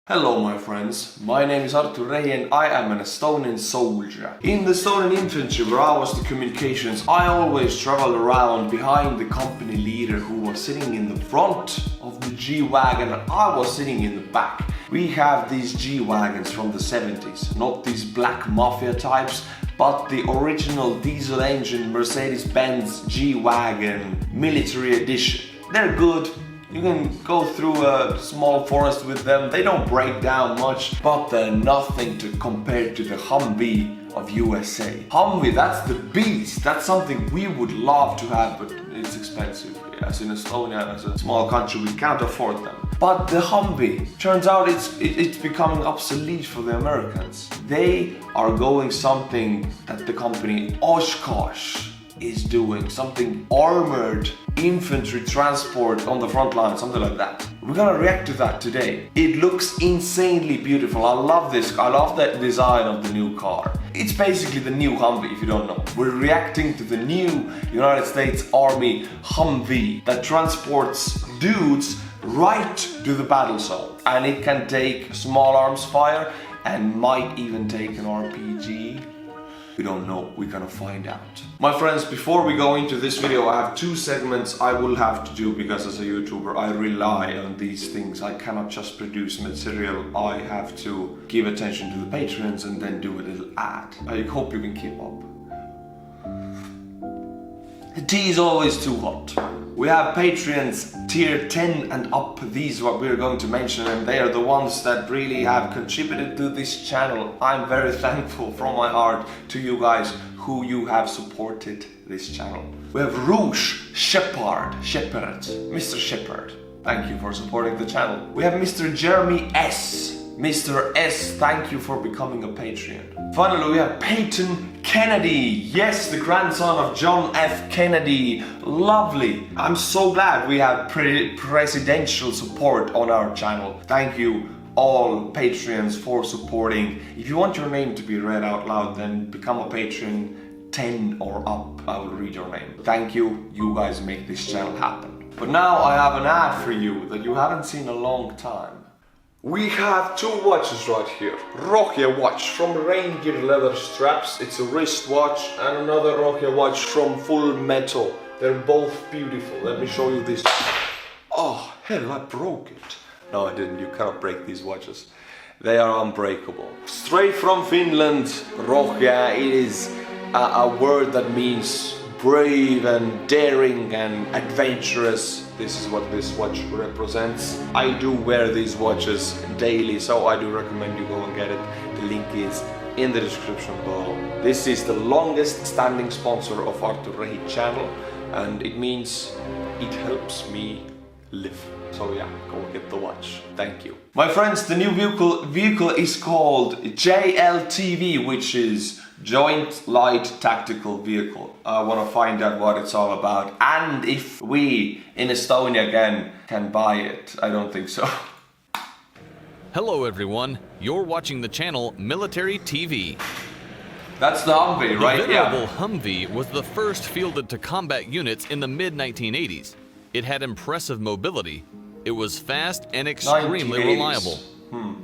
Hello my friends, my name is Artur Rehi and I am an Estonian soldier. In the Estonian infantry where I was the communications, I always traveled around behind the company leader who was sitting in the front of the G-Wagon and I was sitting in the back. We have these G-Wagons from the 70s, not these black mafia types, but the original diesel engine Mercedes-Benz G-Wagon military edition. They're good. You can go through a small forest with them, they don't break down much, but they're nothing to compare to the Humvee of USA. Humvee, that's the beast, that's something we would love to have, but it's expensive. As in Estonia, as a small country, we can't afford them. But the Humvee, turns out it's becoming obsolete for the Americans. They are going something that the company Oskosh is doing, something armored infantry transport on the front line, something like that. We're gonna react to that today. It looks insanely beautiful. I love this. I love that design of the new car. It's basically the new Humvee, if you don't know. We're reacting to the new United States Army Humvee that transports dudes right to the battle zone. And it can take small arms fire and might even take an RPG. We don't know, we're gonna find out. My friends, before we go into this video, I have two segments I will have to do because as a YouTuber I rely on these things. I cannot just produce material, I have to give attention to the patrons and then do a little ad. I hope you can keep up. The tea is always too hot. We have Patreons tier 10 and up, these what we're going to mention, and they are the ones that really have contributed to this channel. I'm very thankful from my heart to you guys who you have supported this channel. We have Rohje, Mr. Shepherd. Thank you for supporting the channel. We have Mr. Jeremy S. Mr. S, thank you for becoming a Patreon. Finally, we have Peyton Kennedy. Yes, the grandson of John F. Kennedy. Lovely. I'm so glad we have presidential support on our channel. Thank you all Patreons for supporting. If you want your name to be read out loud, then become a Patreon 10 or up. I will read your name. Thank you. You guys make this channel happen. But now I have an ad for you that you haven't seen in a long time. We have two watches right here. Rohje watch from reindeer leather straps. It's a wristwatch, and another Rohje watch from full metal. They're both beautiful. Let me show you this. Oh, hell, I broke it. No, I didn't. You cannot break these watches. They are unbreakable. Straight from Finland, Rohje. It is a word that means brave and daring and adventurous. This is what this watch represents. I do wear these watches daily, so I do recommend you go and get it. The link is in the description below. This is the longest standing sponsor of Artur Rehi channel, and it means it helps me live. So yeah, go get the watch. Thank you. My friends, the new vehicle is called JLTV, which is Joint Light Tactical Vehicle. I want to find out what it's all about and if we in Estonia again can buy it. I don't think so. Hello everyone, you're watching the channel Military TV. That's the Humvee, right? The venerable Humvee was the first fielded to combat units in the mid-1980s. It had impressive mobility. It was fast and extremely reliable.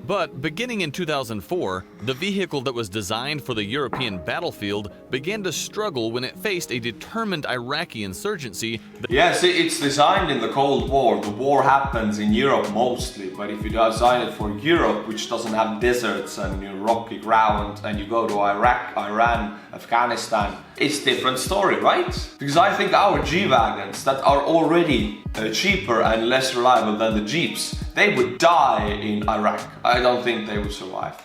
But beginning in 2004, the vehicle that was designed for the European battlefield began to struggle when it faced a determined Iraqi insurgency. Yes, it's designed in the Cold War. The war happens in Europe mostly, but if you design it for Europe, which doesn't have deserts and rocky ground, and you go to Iraq, Iran, Afghanistan, it's a different story, right? Because I think our G-Wagons that are already cheaper and less reliable than the Jeeps, they would die in Iraq. I don't think they would survive.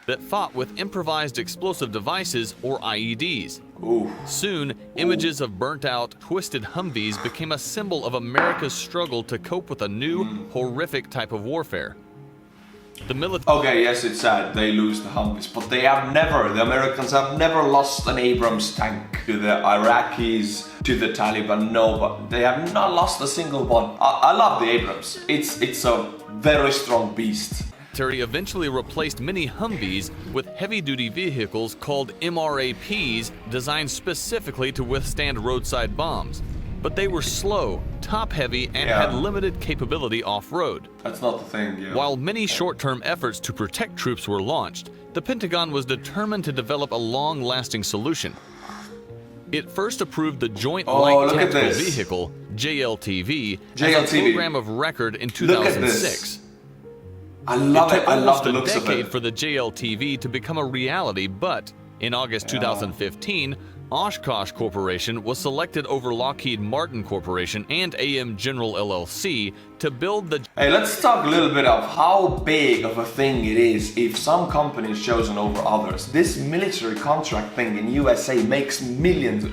That fought with improvised explosive devices or IEDs. Ooh. Soon, images of burnt-out, twisted Humvees became a symbol of America's struggle to cope with a new, horrific type of warfare. The military. Okay, yes, it's sad they lose the Humvees, but the Americans have never lost an Abrams tank to the Iraqis, to the Taliban. No, but they have not lost a single one. I love the Abrams. It's a very strong beast. Eventually replaced many Humvees with heavy-duty vehicles called MRAPs designed specifically to withstand roadside bombs. But they were slow, top-heavy, and Yeah. had limited capability off-road. That's not the thing, yeah. While many short-term efforts to protect troops were launched, the Pentagon was determined to develop a long-lasting solution. It first approved the Joint Light Tactical Vehicle, JLTV, as a program of record in 2006. I love it. I love the It took looks almost of a decade it. for the JLTV to become a reality, but in August 2015, Oskosh Corporation was selected over Lockheed Martin Corporation and AM General LLC to build the... Hey, let's talk a little bit of how big of a thing it is if some company is chosen over others. This military contract thing in USA makes millions,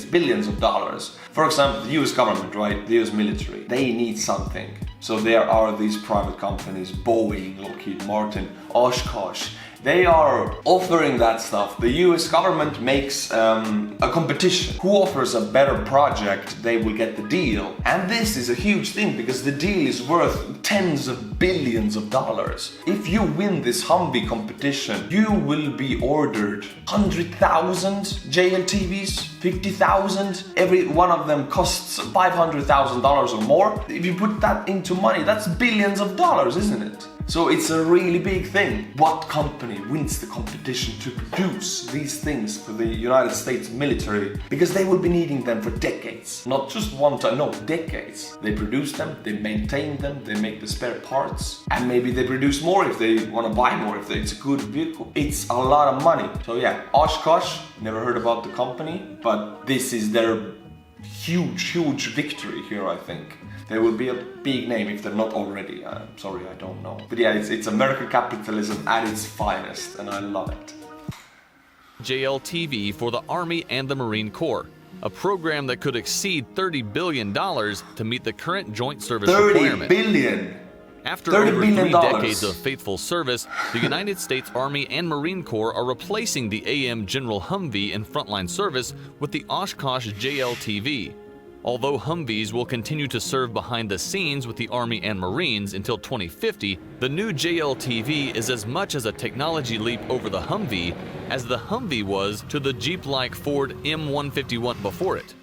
billions of dollars. For example, the US government, right? The US military, they need something. So there are these private companies, Boeing, Lockheed Martin, Oskosh. They are offering that stuff. The US government makes a competition. Who offers a better project, they will get the deal. And this is a huge thing because the deal is worth tens of billions of dollars. If you win this Humvee competition, you will be ordered 100,000 JLTVs, 50,000. Every one of them costs $500,000 or more. If you put that into money, that's billions of dollars, isn't it? So it's a really big thing. What company wins the competition to produce these things for the United States military? Because they will be needing them for decades. Not just one time, no, decades. They produce them, they maintain them, they make the spare parts. And maybe they produce more if they want to buy more, if it's a good vehicle. It's a lot of money. So yeah, Oskosh, never heard about the company, but this is their huge victory here, I think. They will be a big name if they're not already. Sorry, I don't know. But yeah, it's American capitalism at its finest, and I love it. JLTV for the Army and the Marine Corps, a program that could exceed $30 billion to meet the current joint service requirement. 30 billion! After $30 over billion. 3 decades of faithful service, the United States Army and Marine Corps are replacing the AM General Humvee in frontline service with the Oskosh JLTV. Although Humvees will continue to serve behind the scenes with the Army and Marines until 2050, the new JLTV is as much as a technology leap over the Humvee as the Humvee was to the Jeep-like Ford M151 before it.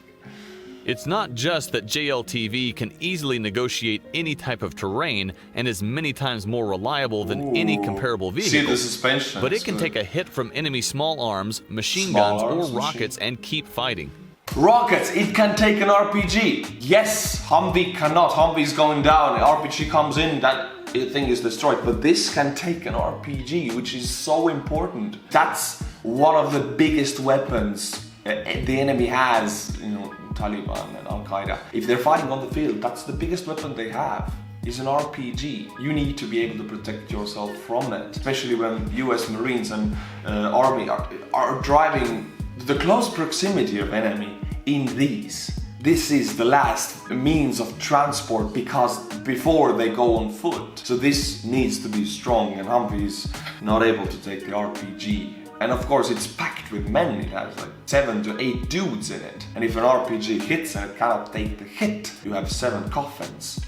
It's not just that JLTV can easily negotiate any type of terrain and is many times more reliable than any comparable vehicle, See the suspension, but it can take a hit from enemy small arms, machine guns, or rockets and keep fighting. Rockets, it can take an RPG. Yes, Humvee cannot. Humvee's going down. The RPG comes in, that thing is destroyed. But this can take an RPG, which is so important. That's one of the biggest weapons the enemy has, you know, Taliban and Al-Qaeda. If they're fighting on the field, that's the biggest weapon they have. Is an RPG. You need to be able to protect yourself from it, especially when US Marines and Army are driving the close proximity of enemy in these. This is the last means of transport because before they go on foot. So this needs to be strong, and Humvee is not able to take the RPG. And of course it's packed with men. It has like 7 to 8 dudes in it. And if an RPG hits and it cannot take the hit, you have 7 coffins.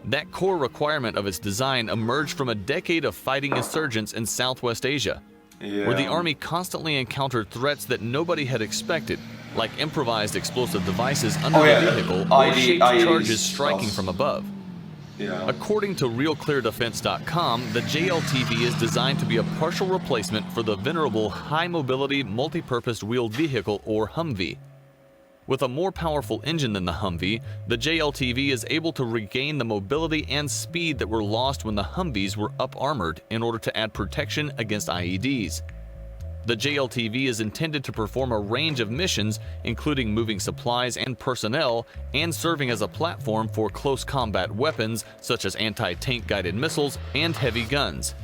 That core requirement of its design emerged from a decade of fighting insurgents in Southwest Asia, where the Army constantly encountered threats that nobody had expected, like improvised explosive devices under the vehicle or shaped charges striking from above. According to RealClearDefense.com, the JLTV is designed to be a partial replacement for the venerable high-mobility multi-purpose wheeled vehicle, or Humvee. With a more powerful engine than the Humvee, the JLTV is able to regain the mobility and speed that were lost when the Humvees were up-armored in order to add protection against IEDs. The JLTV is intended to perform a range of missions, including moving supplies and personnel, and serving as a platform for close combat weapons such as anti-tank guided missiles and heavy guns.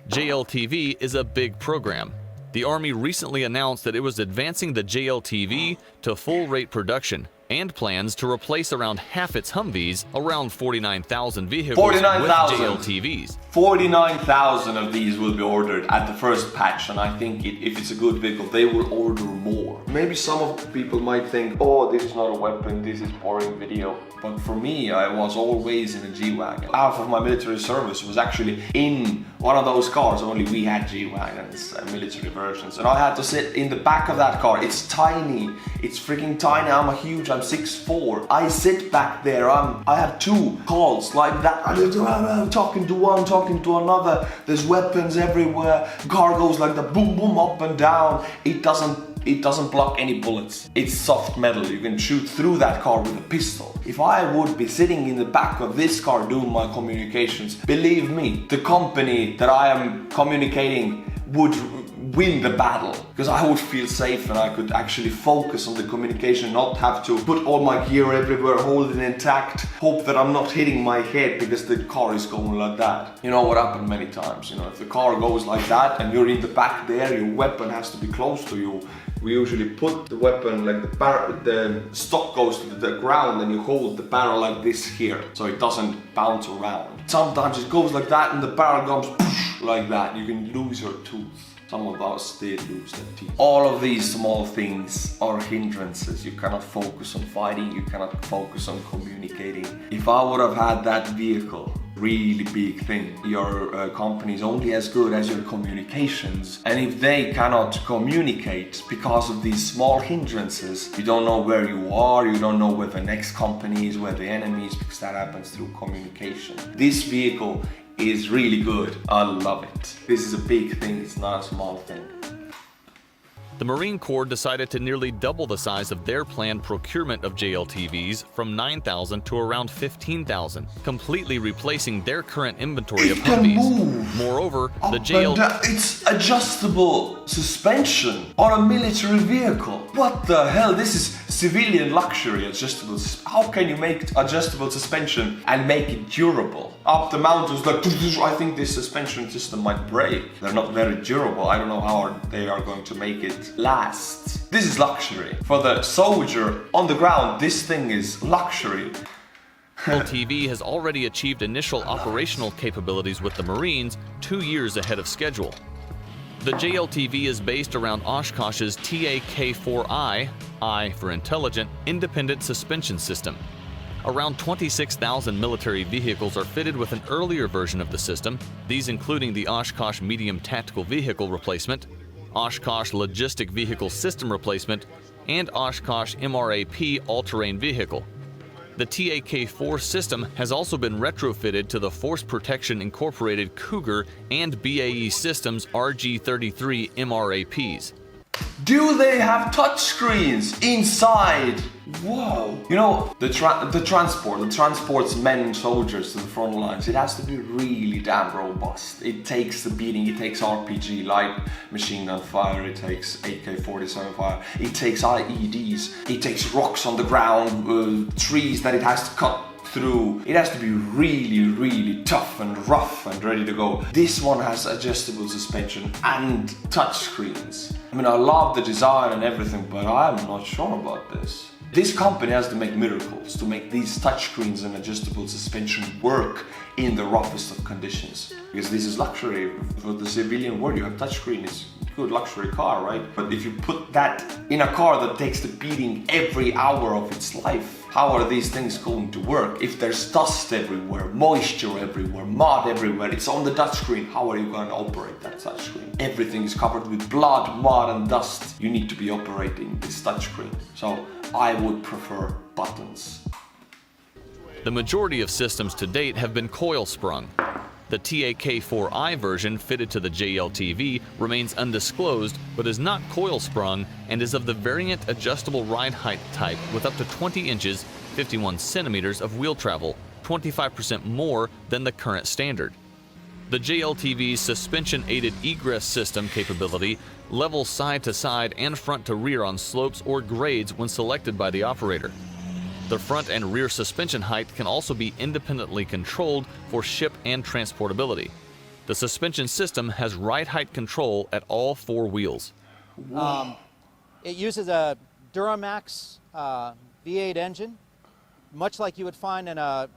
JLTV is a big program. The Army recently announced that it was advancing the JLTV to full-rate production and plans to replace around half its Humvees, around 49,000 vehicles, 49,000 with JLTVs. 49,000 of these will be ordered at the first patch, and I think if it's a good vehicle, they will order more. Maybe some of the people might think, oh, this is not a weapon, this is boring video. But for me, I was always in a G-Wagon. Half of my military service was actually in one of those cars, only we had G-Wagons, military versions. And I had to sit in the back of that car. It's tiny, it's freaking tiny, I'm a huge, I'm 6'4". I sit back there, I have two calls like that. I'm talking to one, talking to another. There's weapons everywhere. Car goes like the boom boom up and down. It doesn't block any bullets. It's soft metal. You can shoot through that car with a pistol. If I would be sitting in the back of this car doing my communications, believe me, the company that I am communicating would win the battle, because I would feel safe and I could actually focus on the communication, not have to put all my gear everywhere, hold it intact, hope that I'm not hitting my head because the car is going like that. You know what happened many times, you know, if the car goes like that and you're in the back there, your weapon has to be close to you. We usually put the weapon, like the stock goes to the ground and you hold the barrel like this here, so it doesn't bounce around. Sometimes it goes like that and the barrel goes like that. You can lose your tooth. Some of us did lose their teeth. All of these small things are hindrances. You cannot focus on fighting, you cannot focus on communicating. If I would have had that vehicle, really big thing, your company is only as good as your communications. And if they cannot communicate because of these small hindrances, you don't know where you are, you don't know where the next company is, where the enemy is, because that happens through communication. This vehicle is really good. I love it. This is a big thing, it's not a small thing. The Marine Corps decided to nearly double the size of their planned procurement of JLTVs from 9,000 to around 15,000, completely replacing their current inventory of Humvees. Moreover, the it's adjustable suspension on a military vehicle. What the hell? This is civilian luxury adjustable. How can you make adjustable suspension and make it durable? Up the mountains, like, I think this suspension system might break. They're not very durable. I don't know how they are going to make it last. This is luxury. For the soldier on the ground, this thing is luxury. JLTV has already achieved initial operational capabilities with the Marines 2 years ahead of schedule. The JLTV is based around Oskosh's TAK-4I, I for intelligent, independent suspension system. Around 26,000 military vehicles are fitted with an earlier version of the system, these including the Oskosh Medium Tactical Vehicle Replacement, Oskosh Logistic Vehicle System Replacement, and Oskosh MRAP All-Terrain Vehicle. The TAK-4 system has also been retrofitted to the Force Protection Incorporated Cougar and BAE Systems RG-33 MRAPs. Do they have touchscreens inside? Whoa! You know, the transport that transports men and soldiers to the front lines, it has to be really damn robust. It takes the beating, it takes RPG, light machine gun fire, it takes AK-47 fire, it takes IEDs, it takes rocks on the ground, trees that it has to cut through. It has to be really, really tough and rough and ready to go. This one has adjustable suspension and touchscreens. I mean, I love the design and everything, but I'm not sure about this. This company has to make miracles to make these touchscreens and adjustable suspension work in the roughest of conditions. Because this is luxury. For the civilian world, you have touchscreen, it's a good luxury car, right? But if you put that in a car that takes the beating every hour of its life, how are these things going to work? If there's dust everywhere, moisture everywhere, mud everywhere, it's on the touchscreen, how are you going to operate that touchscreen? Everything is covered with blood, mud and dust. You need to be operating this touchscreen. So I would prefer buttons. The majority of systems to date have been coil sprung. The TAK-4I version fitted to the JLTV remains undisclosed but is not coil sprung and is of the variant adjustable ride height type with up to 20 inches, 51 centimeters of wheel travel, 25% more than the current standard. The JLTV's suspension-aided egress system capability levels side to side and front to rear on slopes or grades when selected by the operator. The front and rear suspension height can also be independently controlled for ship and transportability. The suspension system has ride height control at all 4 wheels. It uses a Duramax V8 engine, much like you would find in a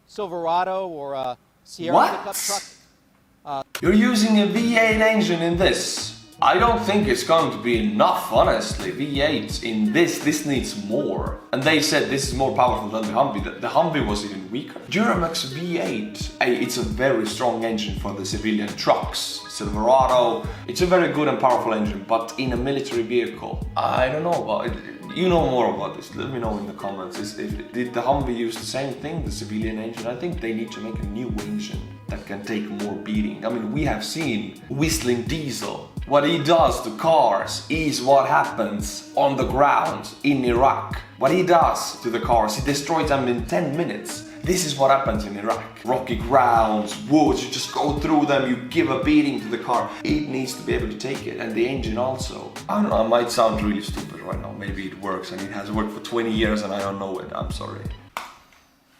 Silverado or a Sierra pickup truck. You're using a V8 engine in this? I don't think it's going to be enough, honestly. V8 in this needs more. And they said this is more powerful than the Humvee. The Humvee was even weaker. Duramax V8, it's a very strong engine for the civilian trucks. Silverado, it's a very good and powerful engine, but in a military vehicle, I don't know about it. You know more about this, let me know in the comments. Did the Humvee use the same thing, the civilian engine? I think they need to make a new engine that can take more beating. I mean, we have seen Whistling Diesel. What he does to cars is what happens on the ground in Iraq. What he does to the cars, he destroys them in 10 minutes. This is what happens in Iraq. Rocky grounds, woods, you just go through them, you give a beating to the car. It needs to be able to take it, and the engine also. I don't know, I might sound really stupid right now. Maybe it works, and it has worked for 20 years and I don't know it, I'm sorry.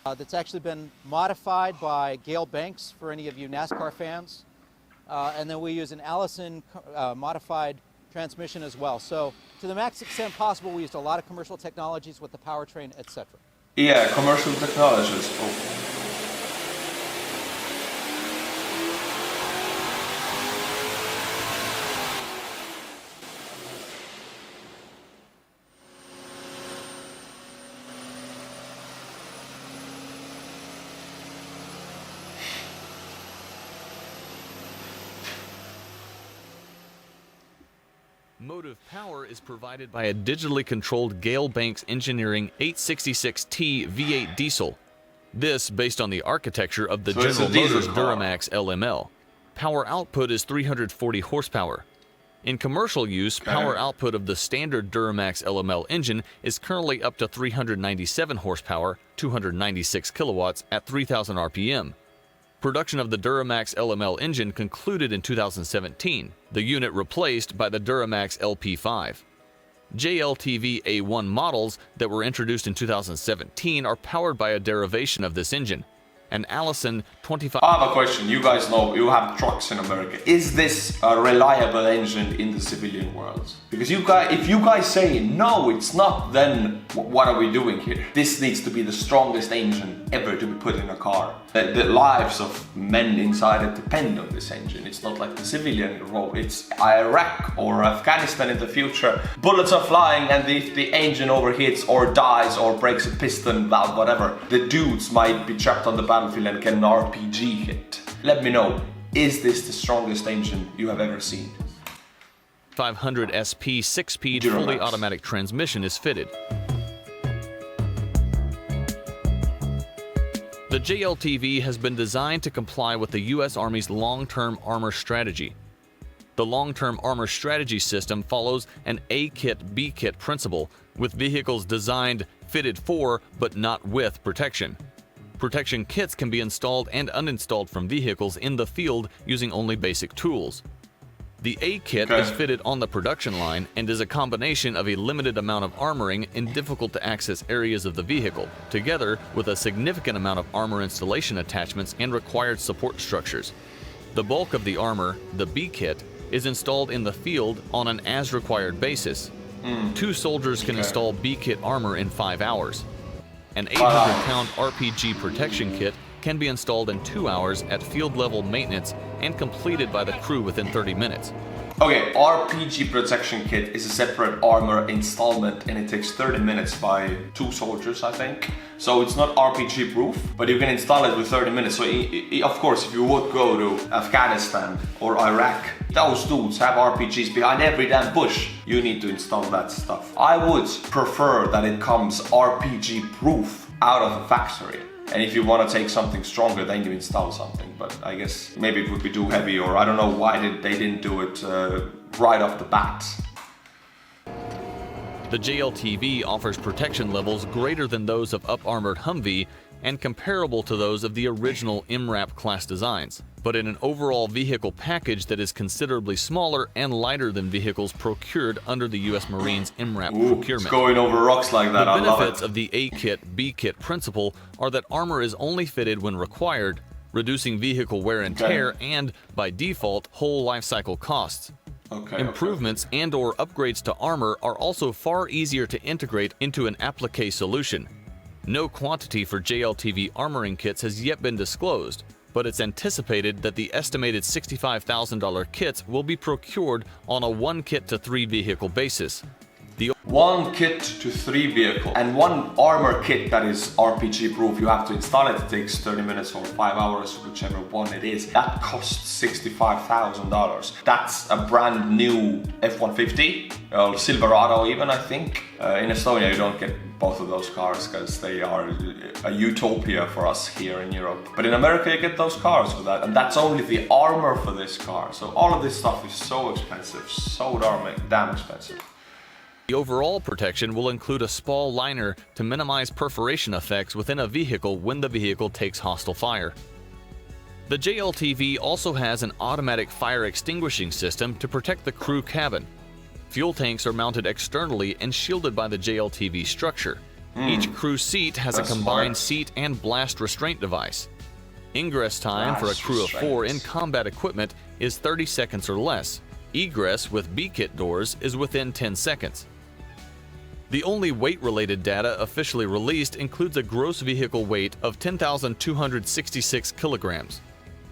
That's actually been modified by Gale Banks for any of you NASCAR fans. And then we use an Allison modified transmission as well. So to the max extent possible, we used a lot of commercial technologies with the Powertrain, etc. Yeah, commercial technologies. Oh. Motive power is provided by a digitally controlled Gale Banks Engineering 866T V8 diesel. This based on the architecture of the General Motors Duramax LML. Power output is 340 horsepower. In commercial use, power output of the standard Duramax LML engine is currently up to 397 horsepower, 296 kilowatts at 3,000 RPM. Production of the Duramax LML engine concluded in 2017, the unit replaced by the Duramax LP5. JLTV A1 models that were introduced in 2017 are powered by a derivation of this engine, an Allison 25... I have a question. You guys know you have trucks in America. Is this a reliable engine in the civilian world? Because if you guys say no, it's not, then what are we doing here? This needs to be the strongest engine ever to be put in a car. The lives of men inside it depend on this engine. It's not like the civilian role. It's Iraq or Afghanistan in the future. Bullets are flying, and if the engine overheats or dies or breaks a piston valve, whatever, the dudes might be trapped on the battlefield and get an RPG hit. Let me know, is this the strongest engine you have ever seen? 500 SP 6-speed fully automatic transmission is fitted. The JLTV has been designed to comply with the U.S. Army's long-term armor strategy. The long-term armor strategy system follows an A-kit, B-kit principle, with vehicles designed, fitted for, but not with protection. Protection kits can be installed and uninstalled from vehicles in the field using only basic tools. The A-kit is fitted on the production line and is a combination of a limited amount of armoring in difficult-to-access areas of the vehicle, together with a significant amount of armor installation attachments and required support structures. The bulk of the armor, the B-kit, is installed in the field on an as-required basis. 2 soldiers can install B-kit armor in 5 hours. An 800-pound RPG protection kit can be installed in 2 hours at field-level maintenance and completed by the crew within 30 minutes. Okay, RPG protection kit is a separate armor installment, and it takes 30 minutes by 2 soldiers, I think. So it's not RPG proof, but you can install it with 30 minutes. So of course, if you would go to Afghanistan or Iraq, those dudes have RPGs behind every damn bush. You need to install that stuff. I would prefer that it comes RPG proof out of the factory. And if you want to take something stronger, then you install something. But I guess maybe it would be too heavy, or I don't know why they didn't do it right off the bat. The JLTV offers protection levels greater than those of up-armored Humvee and comparable to those of the original MRAP class designs, but in an overall vehicle package that is considerably smaller and lighter than vehicles procured under the U.S. Marines MRAP procurement. It's going over rocks like that. The benefits of the A-kit, B-kit principle are that armor is only fitted when required, reducing vehicle wear and tear and, by default, whole life cycle costs. Improvements and/or upgrades to armor are also far easier to integrate into an applique solution. No quantity for JLTV armoring kits has yet been disclosed, but it's anticipated that the estimated $65,000 kits will be procured on a 1 kit to 3 vehicle basis. The 1 kit to 3 vehicle and 1 armor kit that is RPG proof. You have to install it. It takes 30 minutes or 5 hours, whichever one it is. That costs $65,000. That's a brand new F-150 or Silverado even, I think. In Estonia you don't get both of those cars because they are a utopia for us here in Europe. But in America you get those cars for that, and that's only the armor for this car. So all of this stuff is so expensive, so damn expensive. The overall protection will include a spall liner to minimize perforation effects within a vehicle when the vehicle takes hostile fire. The JLTV also has an automatic fire extinguishing system to protect the crew cabin. Fuel tanks are mounted externally and shielded by the JLTV structure. Each crew seat has a combined seat and blast restraint device. Ingress time for a crew of 4 in combat equipment is 30 seconds or less. Egress with B-kit doors is within 10 seconds. The only weight-related data officially released includes a gross vehicle weight of 10,266 kilograms.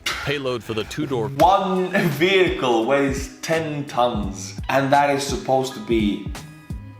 Payload for the 2-door... 1 vehicle weighs 10 tons, and that is supposed to be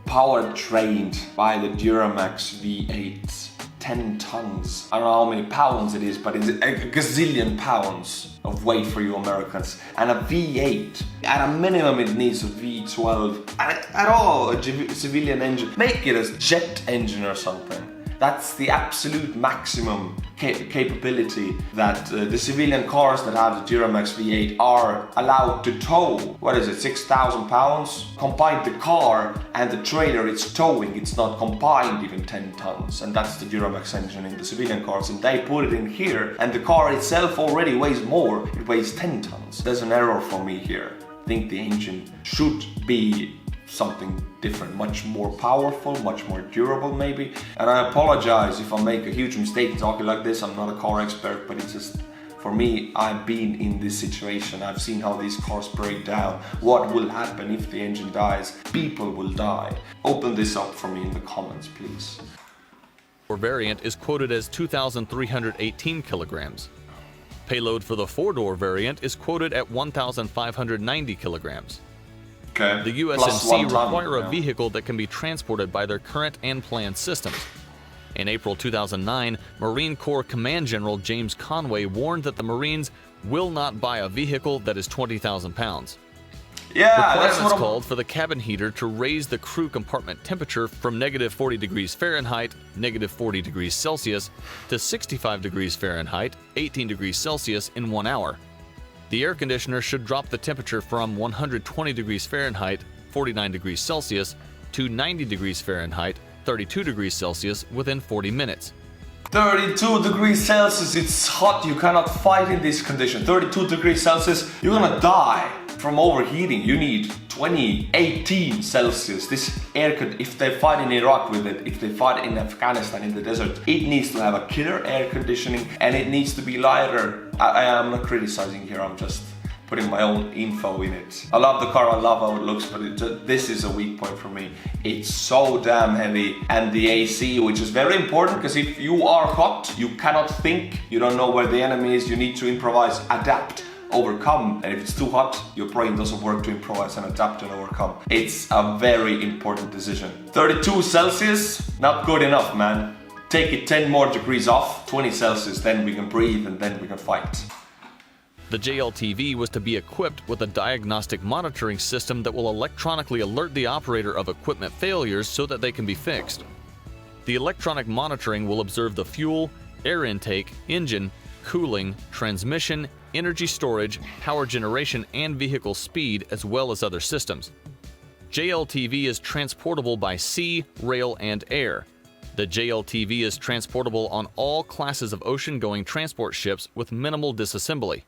power-trained by the Duramax V8. 10 tons. I don't know how many pounds it is, but it's a gazillion pounds of weight for you Americans. And a V8, at a minimum it needs a V12. At all, a civilian engine. Make it a jet engine or something. That's the absolute maximum capability that the civilian cars that have the Duramax V8 are allowed to tow. What is it, 6,000 pounds? Combine the car and the trailer it's towing, it's not combined even 10 tons. And that's the Duramax engine in the civilian cars, and they put it in here, and the car itself already weighs more, it weighs 10 tons. There's an error for me here. I think the engine should be something different, much more powerful, much more durable maybe. And I apologize if I make a huge mistake talking like this. I'm not a car expert, but it's just, for me, I've been in this situation. I've seen how these cars break down. What will happen if the engine dies? People will die. Open this up for me in the comments, please. Variant is quoted as 2,318 kilograms. Payload for the 4-door variant is quoted at 1,590 kilograms. Okay. The USMC require a vehicle that can be transported by their current and planned systems. In April 2009, Marine Corps Command General James Conway warned that the Marines will not buy a vehicle that is 20,000 pounds. Yeah, Requirements called for the cabin heater to raise the crew compartment temperature from -40 degrees Fahrenheit, -40 degrees Celsius, to 65 degrees Fahrenheit, 18 degrees Celsius in 1 hour. The air conditioner should drop the temperature from 120 degrees Fahrenheit, 49 degrees Celsius, to 90 degrees Fahrenheit, 32 degrees Celsius within 40 minutes. 32 degrees Celsius, it's hot, you cannot fight in this condition. 32 degrees Celsius, you're gonna die from overheating. You need 18 Celsius. This air if they fight in Iraq with it, if they fight in Afghanistan in the desert, it needs to have a killer air conditioning and it needs to be lighter. I am not criticizing here, I'm just putting my own info in it. I love the car, I love how it looks, but this is a weak point for me. It's so damn heavy, and the AC, which is very important, because if you are hot, you cannot think, you don't know where the enemy is, you need to improvise, adapt, overcome, and if it's too hot, your brain doesn't work to improvise and adapt and overcome. It's a very important decision. 32 Celsius, not good enough, man. Take it 10 more degrees off, 20 Celsius, then we can breathe and then we can fight. The JLTV was to be equipped with a diagnostic monitoring system that will electronically alert the operator of equipment failures so that they can be fixed. The electronic monitoring will observe the fuel, air intake, engine, cooling, transmission, energy storage, power generation, and vehicle speed, as well as other systems. JLTV is transportable by sea, rail, and air. The JLTV is transportable on all classes of ocean-going transport ships with minimal disassembly.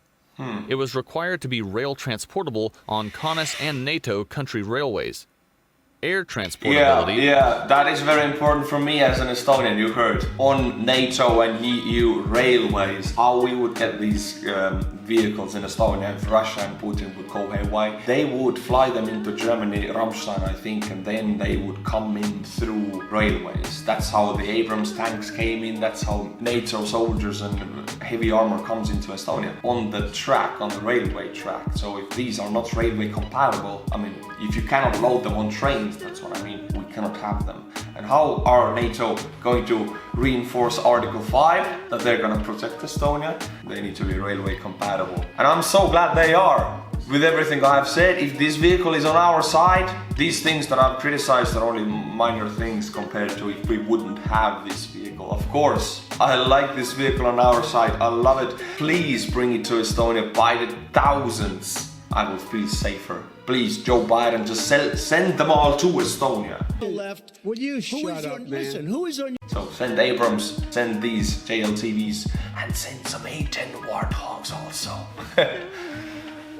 It was required to be rail transportable on CONUS and NATO country railways. air transportability. Yeah, that is very important for me as an Estonian, you heard. On NATO and EU railways, how we would get these vehicles in Estonia if Russia and Putin would go haywire. They would fly them into Germany, Ramstein I think, and then they would come in through railways. That's how the Abrams tanks came in, that's how NATO soldiers and heavy armor comes into Estonia. On the track, on the railway track. So if these are not railway compatible, I mean, if you cannot load them on trains, that's what I mean, we cannot have them. And how are NATO going to reinforce Article 5, that they're going to protect Estonia? They need to be railway compatible. And I'm so glad they are. With everything I have said, if this vehicle is on our side, these things that I've criticized are only minor things compared to if we wouldn't have this vehicle. Of course, I like this vehicle on our side, I love it. Please bring it to Estonia by the thousands. I will feel safer. Please, Joe Biden, just send them all to Estonia. Left. Will you shut up, man? Listen, who is on? So send Abrams, send these JLTVs, and send some A10 Warthogs also.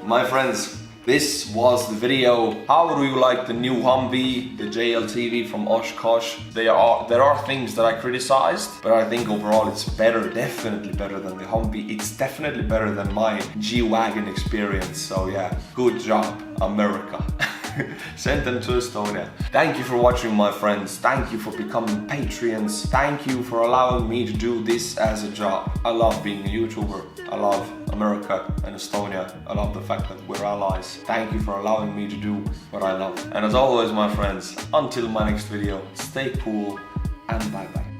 My friends, this was the video. How do you like the new Humvee, the JLTV from Oskosh? There are things that I criticized, but I think overall it's better, definitely better than the Humvee. It's definitely better than my G-Wagon experience. So yeah, good job, America. Send them to Estonia. Thank you for watching, my friends. Thank you for becoming Patreons. Thank you for allowing me to do this as a job. I love being a YouTuber. I love America and Estonia. I love the fact that we're allies. Thank you for allowing me to do what I love. And as always, my friends, until my next video, stay cool and bye bye.